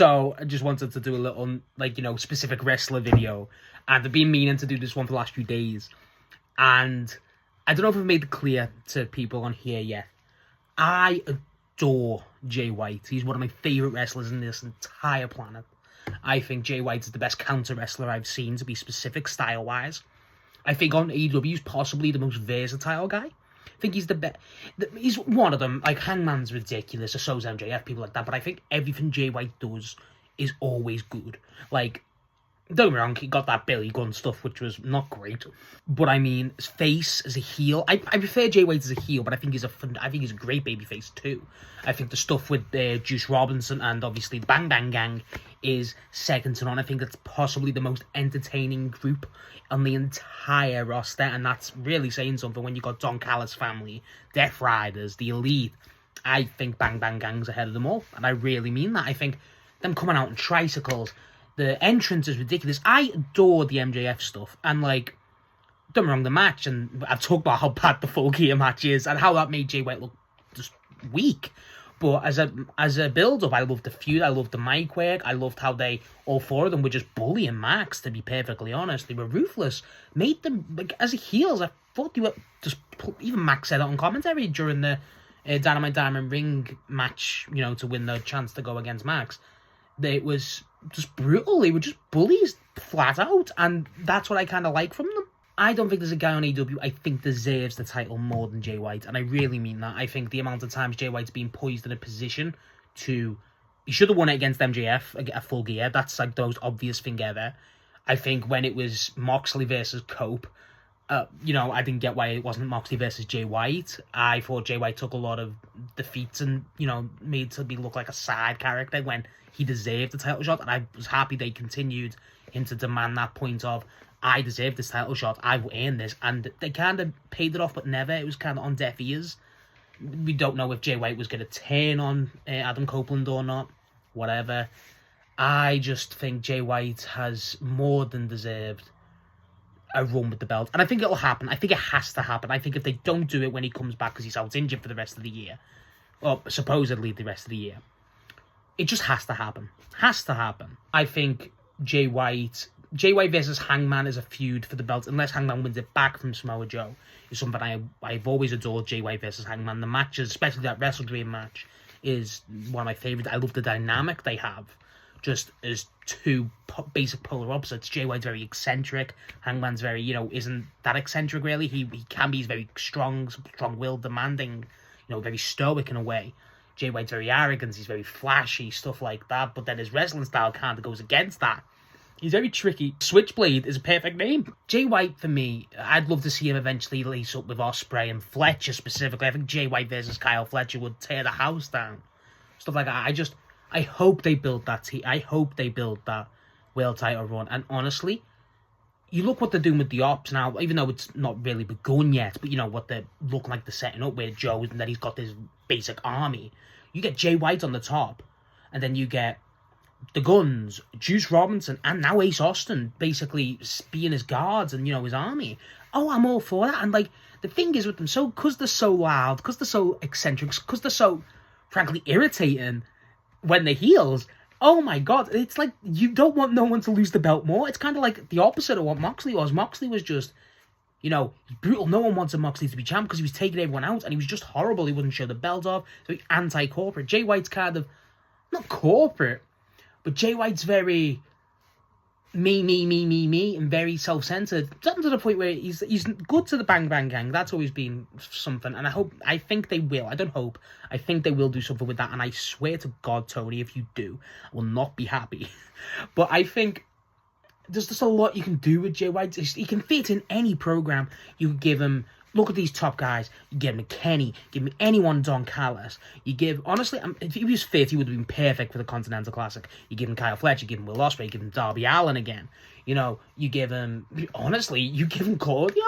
So I just wanted to do a little, like, you know, specific wrestler video. And I've been meaning to do this one for the last few days. And I don't know if I've made it clear to people on here yet. I adore Jay White. He's one of my favourite wrestlers in this entire planet. I think Jay White is the best counter wrestler I've seen, to be specific, style-wise. I think on AEW, he's possibly the most versatile guy. I think he's the best. He's one of them. Like, Hangman's ridiculous, or so's MJF, people like that. But I think everything Jay White does is always good. Like, don't get me wrong, he got that Billy Gunn stuff, which was not great. But I mean, his face as a heel, I prefer Jay White as a heel, but I think he's a great babyface too. I think the stuff with Juice Robinson and obviously the Bang Bang Gang is second to none. I think it's possibly the most entertaining group on the entire roster, and that's really saying something when you got Don Callis family, Death Riders, the Elite. I think Bang Bang Gang's ahead of them all, and I really mean that. I think them coming out on tricycles, the entrance is ridiculous. I adore the MJF stuff, and like, don't get me wrong, the match, and I've talked about how bad the Full Gear match is, and how that made Jay White look just weak. But as a build-up, I loved the feud, I loved the mic work, I loved how all four of them were just bullying Max, to be perfectly honest. They were ruthless. Made them, like, as heels, I thought they were just, even Max said it on commentary during the Dynamite Diamond Ring match, you know, to win the chance to go against Max. It was just brutal. They were just bullies, flat out, and that's what I kind of like from them. I don't think there's a guy on AEW I think deserves the title more than Jay White, and I really mean that. I think the amount of times Jay White's been poised in a position to... He should have won it against MJF at Full Gear. That's like the most obvious thing ever. I think when it was Moxley versus Cope, you know, I didn't get why it wasn't Moxley versus Jay White. I thought Jay White took a lot of defeats and, you know, made to be look like a side character when he deserved the title shot, and I was happy they continued him to demand that point of, I deserve this title shot, I've earned this, and they kind of paid it off, but never. It was kind of on deaf ears. We don't know if Jay White was going to turn on Adam Copeland or not, whatever. I just think Jay White has more than deserved a run with the belt, and I think it'll happen. I think it has to happen. I think if they don't do it when he comes back, because he's out injured for the rest of the year, or supposedly the rest of the year, it just has to happen. Has to happen. I think Jay White versus Hangman is a feud for the belt, unless Hangman wins it back from Samoa Joe. Is something I've always adored. Jay White versus Hangman. The matches, especially that Wrestle Dream match, is one of my favourites. I love the dynamic they have, just as two basic polar opposites. Jay White's very eccentric. Hangman's very, you know, isn't that eccentric really. He can be, he's very strong-willed, demanding, you know, very stoic in a way. Jay White's very arrogant, he's very flashy, stuff like that, but then his wrestling style kind of goes against that. He's very tricky. Switchblade is a perfect name. Jay White, for me, I'd love to see him eventually lace up with Ospreay and Fletcher specifically. I think Jay White versus Kyle Fletcher would tear the house down. Stuff like that. I hope they build that team. I hope they build that world title run. And honestly, you look what they're doing with the Ops now, even though it's not really begun yet, but you know what they look like they're setting up with Joe, and that he's got this basic army. You get Jay White on the top, and then you get the Guns, Juice Robinson, and now Ace Austin basically being his guards and, you know, his army. Oh, I'm all for that. And like, the thing is with them, so because they're so loud, because they're so eccentric, because they're so, frankly, irritating when they're heels, oh my god, it's like you don't want no one to lose the belt more. It's kind of like the opposite of what Moxley was. Moxley was just, you know, brutal. No one wanted Moxley to be champ because he was taking everyone out, and he was just horrible. He wouldn't show the belt off, so he's anti-corporate. Jay White's kind of, not corporate, but Jay White's very me, and very self-centered. Something to the point where he's good to the Bang Bang Gang. That's always been something, and I think they will. I don't hope. I think they will do something with that, and I swear to God, Tony, if you do, I will not be happy. But I think there's just a lot you can do with Jay White. He can fit in any program. You can give him, look at these top guys. You give him Kenny, give him anyone Don Callis. You give, honestly, if he was fit, he would have been perfect for the Continental Classic. You give him Kyle Fletcher, you give him Will Ospreay, you give him Darby Allin again. You know, you give him, honestly, you give him Claudio.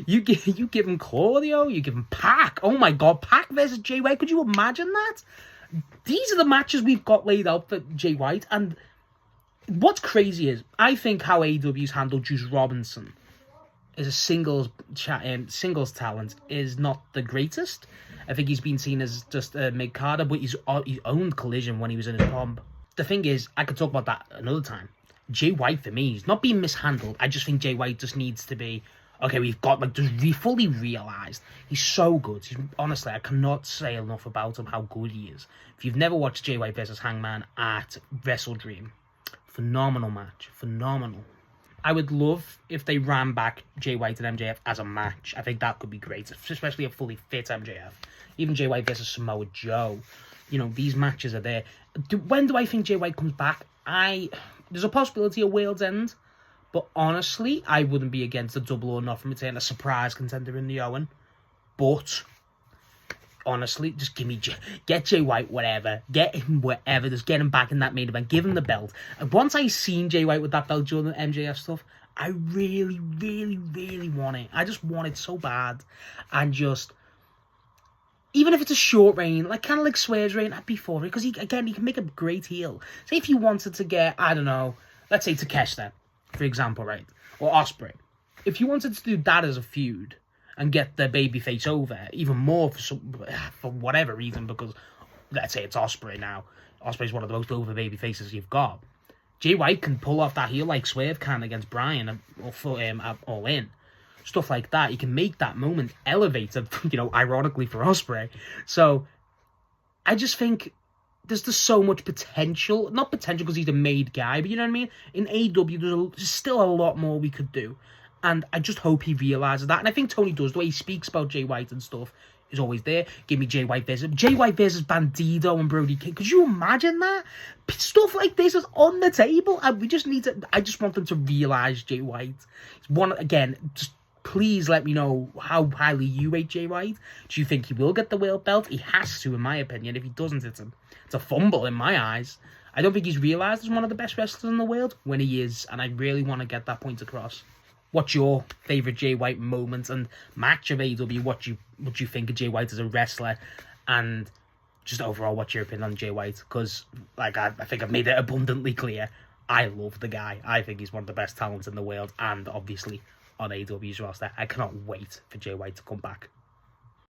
You give him Claudio, you give him Pac. Oh my God, Pac versus Jay White. Could you imagine that? These are the matches we've got laid out for Jay White, and what's crazy is, I think how AEW's handled Juice Robinson as a singles talent is not the greatest. I think he's been seen as just a mid-carder, but he's owned Collision when he was in his pomp. the thing is, I could talk about that another time. Jay White, for me, he's not being mishandled. I just think Jay White just needs to be, okay, we've got, like, just fully realised. He's so good. Honestly, I cannot say enough about him, how good he is. If you've never watched Jay White versus Hangman at Wrestle Dream, phenomenal match. Phenomenal. I would love if they ran back Jay White and MJF as a match. I think that could be great, especially a fully fit MJF. Even Jay White versus Samoa Joe. You know, these matches are there. When do I think Jay White comes back? There's a possibility of World's End, but honestly, I wouldn't be against a double or nothing return, a surprise contender in the Owen. But honestly, just get Jay White whatever, get him wherever, just get him back in that main event, give him the belt. And once I seen Jay White with that belt during the MJF stuff, I really, really, really want it. I just want it so bad, and just, even if it's a short reign, like kind of like Swerve's reign, I'd be for it, because he can make a great heel. Say if you wanted to get, I don't know, let's say Takeshita, for example, right? Or Ospreay. If you wanted to do that as a feud and get the babyface over even more for whatever reason, because let's say it's Ospreay now. Ospreay's one of the most over baby faces you've got. Jay White can pull off that heel like Swerve can against Bryan or for All In. Stuff like that. He can make that moment elevated, you know, ironically for Ospreay. So I just think there's just so much potential. Not potential because he's a made guy, but you know what I mean? In AEW, there's still a lot more we could do. And I just hope he realises that. And I think Tony does. The way he speaks about Jay White and stuff is always there. Give me Jay White versus Bandido and Brody King. Could you imagine that? Stuff like this is on the table. And we just need to... I just want them to realise Jay White. Just please let me know how highly you rate Jay White. Do you think he will get the world belt? He has to, in my opinion. If he doesn't, it's a fumble in my eyes. I don't think he's realised as one of the best wrestlers in the world when he is. And I really want to get that point across. What's your favourite Jay White moment and match of AEW? What you think of Jay White as a wrestler, and just overall, what's your opinion on Jay White? Because, like, I think I've made it abundantly clear, I love the guy. I think he's one of the best talents in the world, and obviously on AEW's roster. I cannot wait for Jay White to come back.